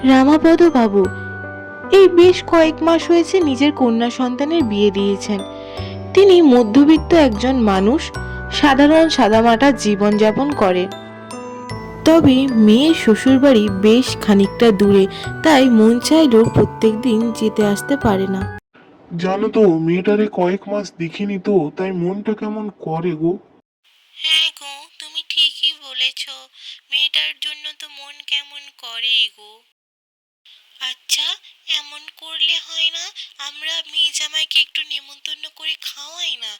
রামাপদ বাবু এই বেশ কয়েক মাস হয়েছে নিজের কন্যা সন্তানের বিয়ে দিয়েছেন। তিনি মধ্যবিত্ত একজন মানুষ, সাধারণ সাদামাটা জীবনযাপন করে। তবে মেয়ের শ্বশুরবাড়ি বেশ খানিকটা দূরে, তাই মন চাইলেও প্রত্যেকদিন যেতে আসতে পারে না। জানো তো, মেয়েটারে কয়েক মাস দেখিনি তো, তাই মনটা কেমন করে গো। হ্যাঁ গো, তুমি ঠিকই বলেছ। মেয়েটার জন্য তো মন কেমন করে গো। আচ্ছা, এমন করলে হয় না? আমরা মেয়ে জামাইকে একটু নেমন্তন্ন করে খাওয়াই না?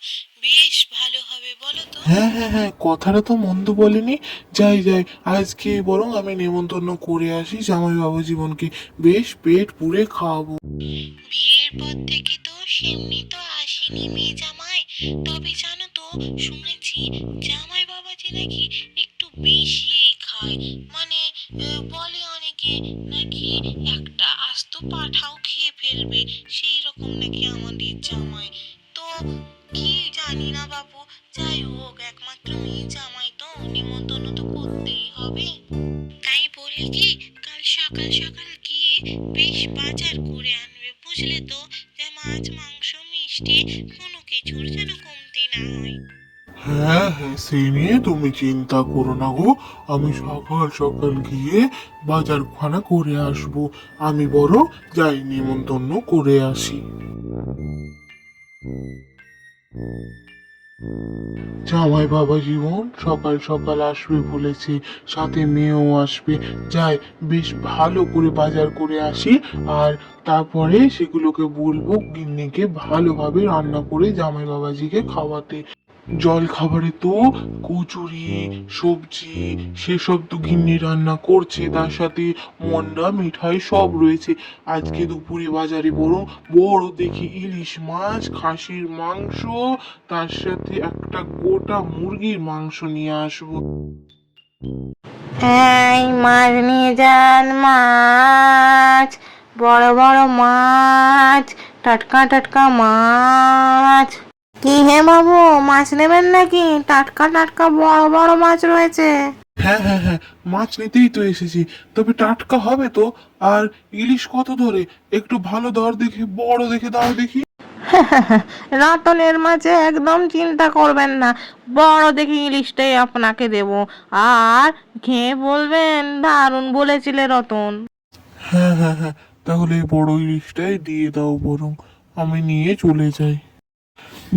বেশ ভালো হবে, বলো তো? হ্যাঁ হ্যাঁ হ্যাঁ, কথাটা তো মন্দ বলেনি। যাই যাই, আজকে বরং আমি নেমন্তন্ন করে আসি জামাই বাবু জীবনকে, বেশ পেট পুড়ে খাওয়াবো। বিয়ের পর থেকে তো সেমনি তো আসেনি মেয়ে জামাই। তবে জানো তো, শুনেছি জামাই বাবাজি নাকি একটু বেশি খায়। মানে বলে অনেকে নাকি একটা আস্ত পাঁঠাও খেয়ে ফেলবে, সেই রকম নাকি আমাদের জামাই। তো কি জানি না বাবু, যাই হোক একমাত্র মেয়ে জামাই তো, নিমন্ত্রণ তো করতেই হবে। তাই বলি কি, কাল সকাল সকাল গিয়ে বেশ বাজার করে আনবে, বুঝলে তো? যে মাছ মাংস মিষ্টি কোনো কিছুর যেন কমতি না হয়। হ্যাঁ হ্যাঁ, সেই নিয়ে তুমি চিন্তা করো না গো, আমি সকাল সকাল গিয়ে বাজার খানা করে আসবো। আমি বড় যাই নেমন্তন্ন করে আসি। জামাই বাবা জীবন সকাল সকাল আসবে বলেছে, সাথে মেয়েও আসবে। যাই, বেশ ভালো করে বাজার করে আসি, আর তারপরে সেগুলোকে বলবো গিন্নিকে ভালোভাবে রান্না করে জামাই বাবাজিকে খাওয়াতে। জল খাবারে তো কচুরি, সবজি, সেসব তো গিন্নি রান্না করছে, তার সাথে মন্ডা মিঠাই সব রয়েছে। আজকে দুপুরে বাজারে বরং বড় দেখে ইলিশ মাছ, খাসির মাংস, তার সাথে একটা গোটা মুরগির মাংস নিয়ে আসবো। এই মাছ নিয়ে যান, মাছ, বড় বড় মাছ, টাটকা টাটকা মাছ। কি হে বাবু, মাছ নেবেন নাকি? টাটকা টাটকা বড় বড় মাছ রয়েছে। হ্যাঁ হ্যাঁ হ্যাঁ, মাছ নিতেই তো এসেছি, তবে টাটকা হবে তো? আর ইলিশ কত ধরে? একটু ভালো দর দেখে বড় দেখে দাও দেখি। রতনের মাঝে একদম চিন্তা করবেন না, বড় দেখে ইলিশটাই আপনাকে দেব। আর খেয়ে বলবেন দারুণ বলেছিলে রতন। হ্যাঁ হ্যাঁ হ্যাঁ, তাহলে এই বড় ইলিশটাই দিয়ে দাও বরং, আমি নিয়ে চলে যাই।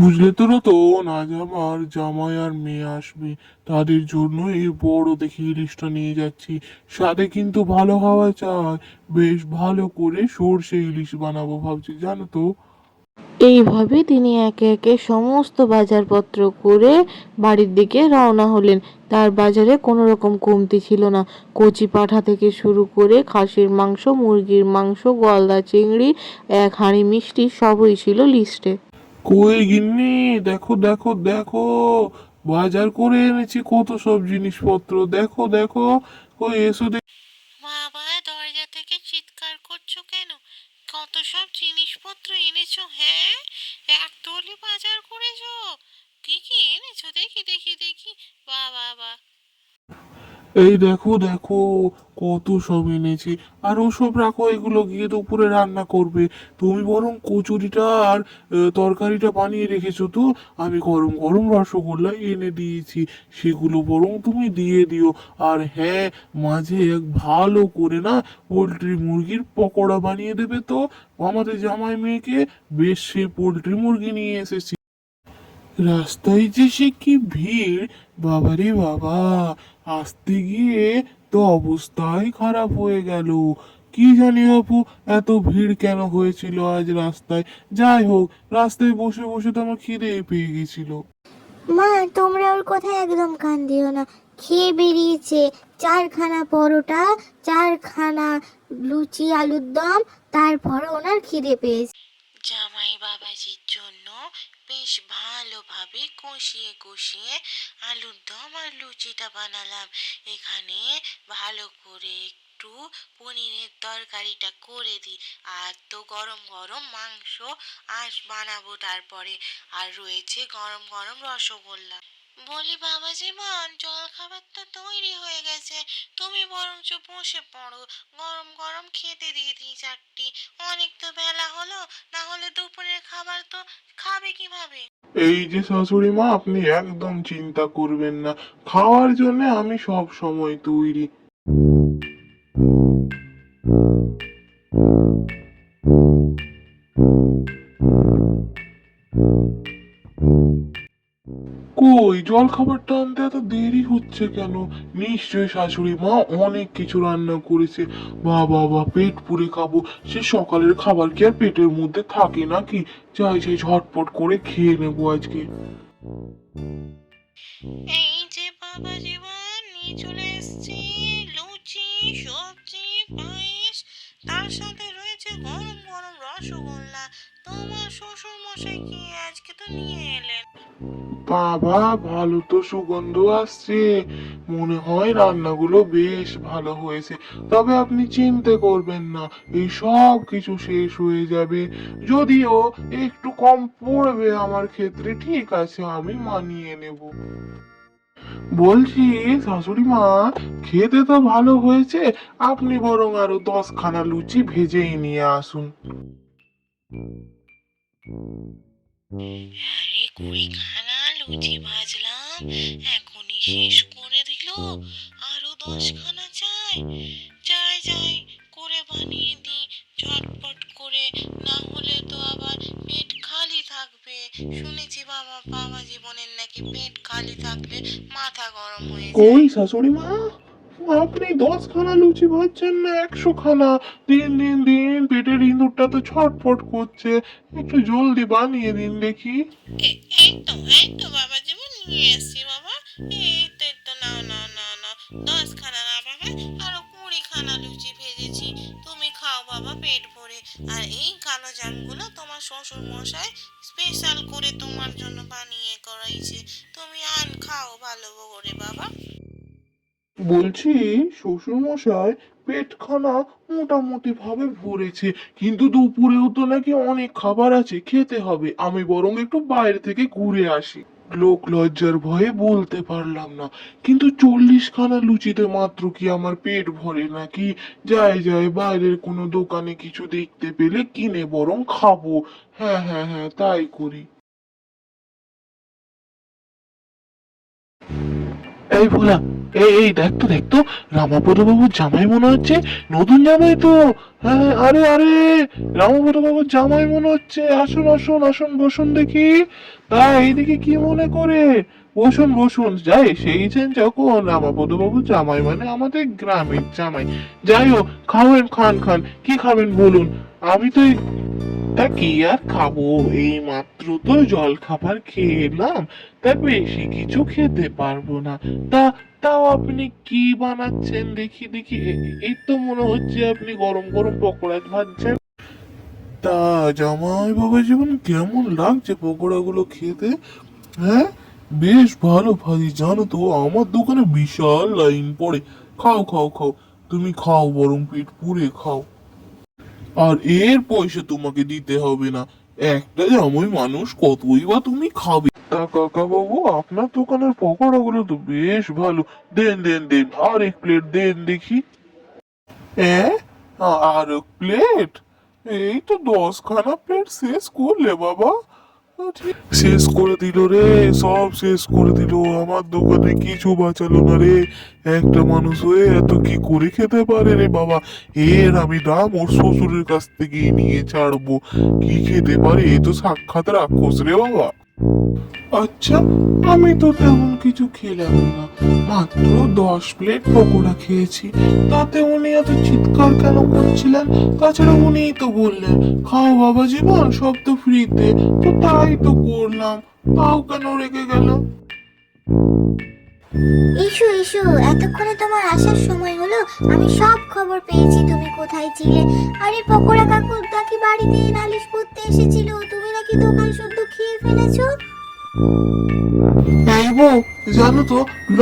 বুঝলে তো রতন, আজ আমার জামাই আর মেয়ে আসবে, তাদের জন্য এই বড় দেখে ইলিশটা নিয়ে যাচ্ছি। স্বাদে কিন্তু ভালো হওয়া চাই, বেশ ভালো করে সর্ষে ইলিশ বানাবো ভাবছি, জানো তো। এইভাবে তিনি একে একে সমস্ত বাজারপত্র করে বাড়ির দিকে রওনা হলেন। তার বাজারে কোনো রকম কমতি ছিল না। কচি পাঁঠা থেকে শুরু করে খাসির মাংস, মুরগির মাংস, গলদা চিংড়ি, এক হাঁড়ি মিষ্টি সবই ছিল লিস্টে। কই গিন্নি, দেখো দেখো দেখো, বাজার করে এনেছি কত সব জিনিসপত্র, দেখো দেখো, কই এসো দেখো। বাবা, দরজা থেকে চিৎকার করছো কেন? কত সব জিনিসপত্র এনেছো? হ্যাঁ, এক থলি বাজার করেছো? কি কি এনেছো দেখি দেখি দেখি। বাহ বাহ বাহ। এই দেখো দেখো, কত সব এনেছি। আর ওসব রাখো, এগুলো গিয়ে দুপুরে রান্না করবে। তুমি বরং কচুরিটা আর তরকারিটা বানিয়ে রেখেছো তো, আমি গরম গরম রসগোল্লা এনে দিয়েছি, সেগুলো বরং তুমি দিয়ে দিও। আর হ্যাঁ, মাঝে এক ভালো করে না পোলট্রি মুরগির পকোড়া বানিয়ে দেবে তো, আমাদের জামাই মেয়েকে। বেশ সে পোলট্রি মুরগি নিয়ে এসেছি। রাস্তায় যে সে কি ভিড়, বাবারে বাবা, আসতে গিয়ে তো অবস্থাই খারাপ হয়ে গেল। কি জানি আপু, এত ভিড় কেন হয়েছিল আজ রাস্তায়। যাই হোক, রাস্তায় বসে বসে তো আমার খিদে পেয়ে গেছিল। মা, তোমরা ওর কথায় একদম কান দিও না। খেয়ে বেরিয়েছে 4খানা পরোটা, 4খানা লুচি আলুর দম, তারপর ওনার খিদে পেয়েছে। জামাই বাবাজির জন্য বেশ ভালোভাবে কষিয়ে কষিয়ে আলুর দম আর লুচিটা বানালাম। এখানে ভালো করে একটু পনিরের তরকারিটা করে দিই। আর তো গরম গরম মাংস বানাবো তারপরে। আর রয়েছে গরম গরম রসগোল্লা। বলি বাবা জীবন, জল খাবার তো তৈরি হয়ে গেছে, তুমি বরঞ্চ বসে পড়ো, গরম গরম খেতে দিয়ে দিই চারটি। অনেক তো বেলা হলো, না হলে দুপুরের খাবার তো খাবে কিভাবে? এই যে শাশুড়ি মা, আপনি একদম চিন্তা করবেন না, খাওয়ার জন্য আমি সব সময় তৈরি। কই জল খাবারটা আনতে এত দেরি হচ্ছে কেন? নিশ্চয়ই শাশুড়ি মা অনেক কিছু রান্না করেছে। বাবা বা পেট পুরে খাবো, সে সকালের খাবার কি আর পেটের মধ্যে থাকে নাকি? যাই যাই ঝটপট করে খেয়ে নেবো আজকে। এই যে বাবা জীবন, নিয়ে চলে এসছি লুচি, সবজি, পায়েস, তার সাথে রয়েছে গরম গরম রসগোল্লা। তোমার শ্বশুর মশাই কি আজকে তো নিয়ে এলেন। বাবা, ভালো তো সুগন্ধ আসছে, মনে হয় রান্নাগুলো বেশ ভালো হয়েছে। তবে আপনি চিন্তা করবেন না, এই সব কিছু শেষ হয়ে যাবে। যদিও একটু কম পড়বে আমার ক্ষেত্রে, ঠিক আছে, আমি মানিয়ে নেব। বলছি শাশুড়ি মা, খেতে তো ভালো হয়েছে, আপনি বরং আরো 10খানা লুচি ভেজেই নিয়ে আসুন। আরে 20খানা লুচি ভাজলাম, এখনই শেষ করে দিল। আরো 10খানা চাই। যাই যাই করে বানিয়ে দি ঝটপট করে, না হলে তো আবার পেট খালি থাকবে। শুনেছি বাবা বাবা জীবনের নাকি পেট খালি থাকলে মাথা গরম হয়ে কই যায়। শাশুড়ি মা, আপনি 10খানা লুচি ভাজছেন না 100খানা? দিন দিন দিন, পেটের ইঁদুরটা তো ছটফট করছে, একটু জলদি বানিয়ে দিন দেখি। এই তো বাবা জীবন নিয়ে এসছি বাবা। এই তো নাও নাও নাও নাও, 10খানা না বাবা, আরো 20খানা লুচি ভেজেছি। তুমি খাও বাবা পেট ভরে। আর এই কালো জামগুলো তোমার শ্বশুর মশাই স্পেশাল করে তোমার জন্য বানিয়ে করাইছে। তুমি খাও ভালো করে বাবা। বলছি শ্বশুর মশাই, পেটখানা মোটামুটি ভাবে ভরেছে, কিন্তু দুপুরেও তো নাকি অনেক খাবার আছে, খেতে হবে। আমি বরং একটু বাইরে থেকে ঘুরে আসি। লোক লজ্জার ভয়ে বলতে পারলাম না, কিন্তু 40খানা লুচিতে মাত্র কি আমার পেট ভরে নাকি? যাই যাই, বাইরের কোনো দোকানে কিছু দেখতে পেলে কিনে বরং খাবো। হ্যাঁ হ্যাঁ হ্যাঁ, তাই করি। এই ভোলা, এই দেখ তো রামাপদ বাবুর জামাই মনে হচ্ছে, নতুন জামাই তো। হ্যাঁ, আরে আরে, রামাপদ বাবুর জামাই মনে হচ্ছে। আসুন আসুন আসুন, বসুন দেখি। তা এইদিকে কি মনে করে? বসুন বসুন, যাই সেইছেন যখন রামাপদ বাবুর জামাই মানে আমাদের গ্রামের জামাই। যাই হোক, খাবেন, খান খান, কি খাবেন বলুন। আমি তো তা কি আর খাবো, এই মাত্র তো জল খাবার খেয়ে এলাম, তা বেশি কিছু খেতে পারবো না। তা তাও আপনি কি বানাচ্ছেন দেখি দেখি? এই তো মনে হচ্ছে আপনি গরম গরম পকোড়া ভাজছেন। তা জামাই বাবা জীবন, কেমন লাগছে পকোড়াগুলো খেতে? হ্যাঁ, বেশ ভালো ভাজি, জানো তো আমার দোকানে বিশাল লাইন পড়ে। খাও খাও খাও, তুমি খাও, বরং পেট পুরে খাও। আর এর পয়সা তোমাকে দিতে হবে না, একটা জামাই মানুষ কতই বা তুমি খাবে। তা কাকা বাবু, আপনার দোকানের পকোড়াগুলো তো বেশ ভালো, দেন দেন দেন, আর এক প্লেট দেন দেখি। আর এক প্লেট? এই তো 10খানা প্লেট শেষ করলে বাবা। শেষ করে দিল রে, সব শেষ করে দিল, আমার দোকানে কিছু বাঁচালো না রে। একটা মানুষ হয়ে এত কি করে খেতে পারে রে বাবা? এর আমি দাম ওর শ্বশুরের কাছ থেকে নিয়ে ছাড়বো। কি খেতে পারে, এ তো সাক্ষাৎ রাক্ষস রে বাবা। আচ্ছা, আমি তো তেমন কিছু খেলাম না, মাত্র 10 প্লেট পকোড়া খেয়েছি, তাতে উনি এত চিৎকার কেন করছিলেন? তাছাড়া উনিই তো বললেন খাও বাবা জীবন, সব তো ফ্রিতে, তো তাই তো করলাম, তাও কেন রেগে গেল? ইস্যু ইস্যু, এতক্ষণে তোমার আসার সময় হলো। আমি সব খবর পেয়েছি তুমি কোথায় ছিলে। আরে পকোড়া কাকু নাকি বাড়িতে নালিশ করতে এসেছিল, তুমি নাকি দোকান শুদ্ধ খেয়ে ফেলেছো। এই বউ, জানো তো,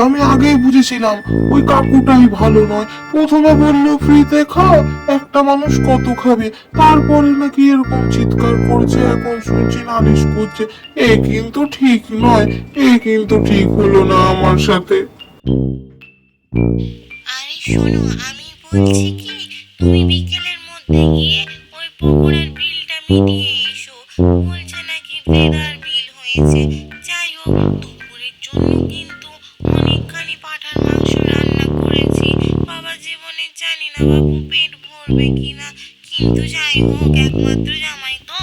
আমি আগেই বুঝেছিলাম ওই কাকুটাই ভালো নয়। প্রথমে বললো ফ্রিতে খাও, একটা মানুষ কত খাবে, তারপরে নাকি এরকম চিৎকার করছে, এখন শুনছি নালিশ করছে। এ কিন্তু ঠিক নয়, এ কিন্তু ঠিক হলো না আমার সাথে। আরে শোনো, আমি বলছি কি, তুমি বিকেলের মধ্যে গিয়ে ওই পকোড়ার বিলটা মিটিয়ে এসো। বলছে নাকি দেদার বিল হয়েছে। যাই হোক, দুপুরের জন্য কিন্তু অনেকখানি পাঁঠার মাংস রান্না করেছি। বাবা জীবনে জানি না বাবু পেট ভরবে কিনা, কিন্তু যাই হোক, একমাত্র জামাই তো।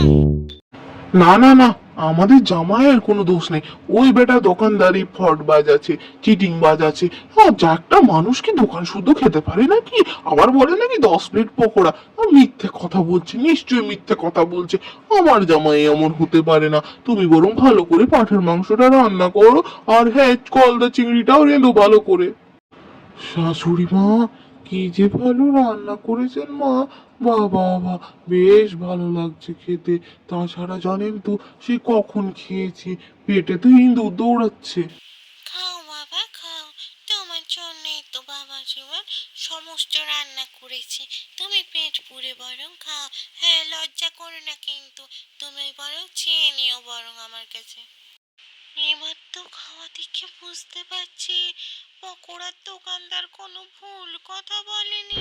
না না না, আমাদের জামাইয়ের কোনো দোষ নেই। ওই বেটা দোকানদারি ফ্রড বাজ আছে, চিটিং বাজ আছে। হ্যাঁ, যা একটা মানুষ কি দোকান শুদ্ধ খেতে পারে নাকি? আবার বলে নাকি 10 প্লেট পকোড়া। মিথ্যে কথা বলছে, নিশ্চয়ই মিথ্যে কথা বলছে। আমার জামাই এমন হতে পারে না। তুমি বরং ভালো করে পাঁঠার মাংসটা রান্না করো, আর হ্যাঁ, কলদা চিংড়িটাও রেঁধো ভালো করে। শাশুড়ি মা, কি যে ভালো রান্না করেছেন মা! বাহ বাহ বাহ, বেশ ভালো লাগছে খেতে। তাছাড়া জানেন তো, সে কখন খেয়েছি, পেটে তো ইঁদুর দৌড়াচ্ছে। খাও বাবা খাও, তোমার জন্যই তো বাবা জীবন সমস্ত রান্না করেছি। তুমি পেট পুরে বরং খাও। হ্যাঁ, লজ্জা করো না কিন্তু, তুমি বরং চেয়ে নিও বরং আমার কাছে। এবার তো খাওয়া দেখে বুঝতে পারছি পকোড়ার দোকানদার কোনো ভুল কথা বলেনি।